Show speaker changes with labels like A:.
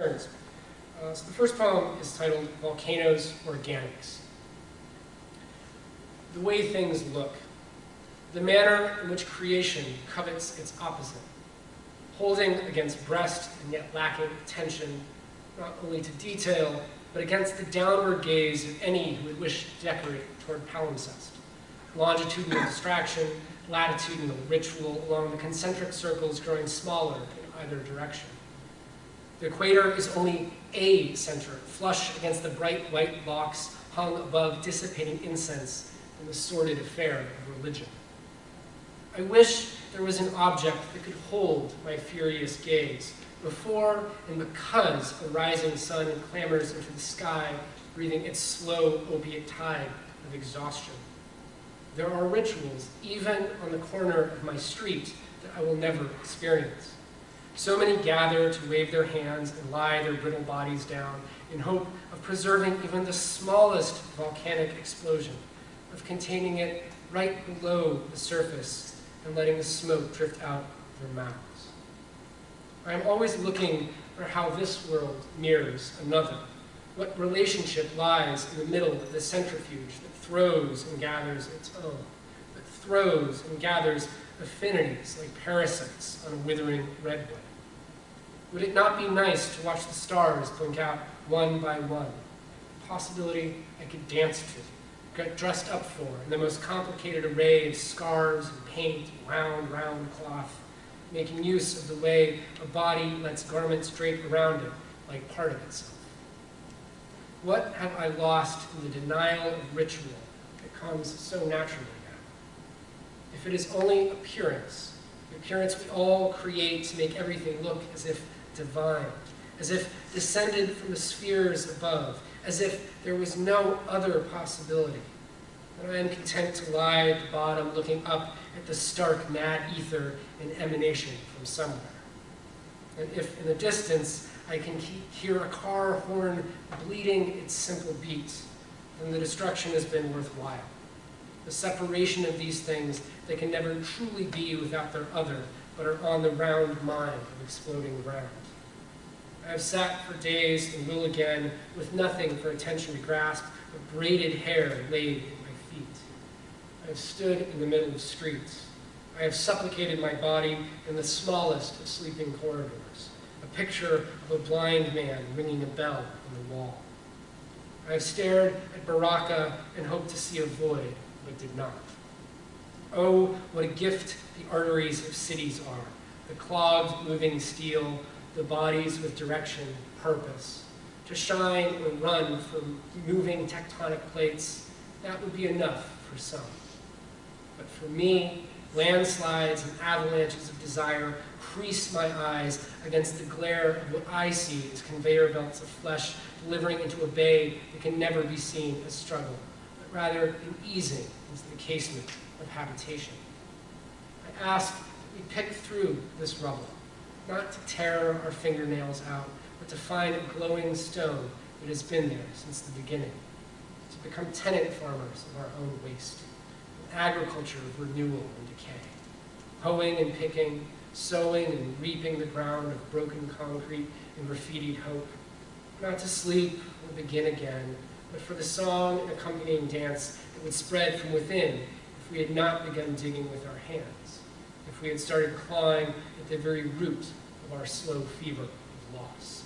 A: So the first poem is titled Volcanos Organics. The way things look, the manner in which creation covets its opposite, holding against breast and yet lacking attention, not only to detail, but against the downward gaze of any who would wish to decorate toward palimpsest. Longitudinal distraction, latitudinal ritual along the concentric circles growing smaller in either direction. The equator is only a center, flush against the bright white box hung above dissipating incense in the sordid affair of religion. I wish there was an object that could hold my furious gaze before and because a rising sun clambers into the sky, breathing its slow opiate tide of exhaustion. There are rituals, even on the corner of my street, that I will never experience. So many gather to wave their hands and lie their brittle bodies down in hope of preserving even the smallest volcanic explosion, of containing it right below the surface and letting the smoke drift out of their mouths. I am always looking for how this world mirrors another, what relationship lies in the middle of the centrifuge that throws and gathers its own, that throws and gathers affinities like parasites on a withering redwood. Would it not be nice to watch the stars blink out one by one? A possibility I could dance to, get dressed up for in the most complicated array of scarves and paint and round cloth, making use of the way a body lets garments drape around it like part of itself. What have I lost in the denial of ritual that comes so naturally now? If it is only appearance, the appearance we all create to make everything look as if divine, as if descended from the spheres above, as if there was no other possibility, then I am content to lie at the bottom looking up at the stark mad ether in emanation from somewhere. And if in the distance I can hear a car horn bleeding its simple beat, then the destruction has been worthwhile. The separation of these things that can never truly be without their other, but are on the round mind of exploding ground. I have sat for days and will again, with nothing for attention to grasp, but braided hair laid at my feet. I have stood in the middle of streets. I have supplicated my body in the smallest of sleeping corridors, a picture of a blind man ringing a bell on the wall. I have stared at Baraka and hoped to see a void, but did not. Oh, what a gift the arteries of cities are, the clogged, moving steel, the bodies with direction, purpose. To shine or run from moving tectonic plates, that would be enough for some. But for me, landslides and avalanches of desire crease my eyes against the glare of what I see as conveyor belts of flesh delivering into a bay that can never be seen as struggle, but rather an easing into the casement of habitation. I ask that we pick through this rubble, not to tear our fingernails out, but to find a glowing stone that has been there since the beginning, to become tenant farmers of our own waste, an agriculture of renewal and decay, hoeing and picking, sowing and reaping the ground of broken concrete and graffitied hope, not to sleep or begin again, but for the song and accompanying dance that would spread from within if we had not begun digging with our hands, if we had started clawing at the very root of our slow fever of loss.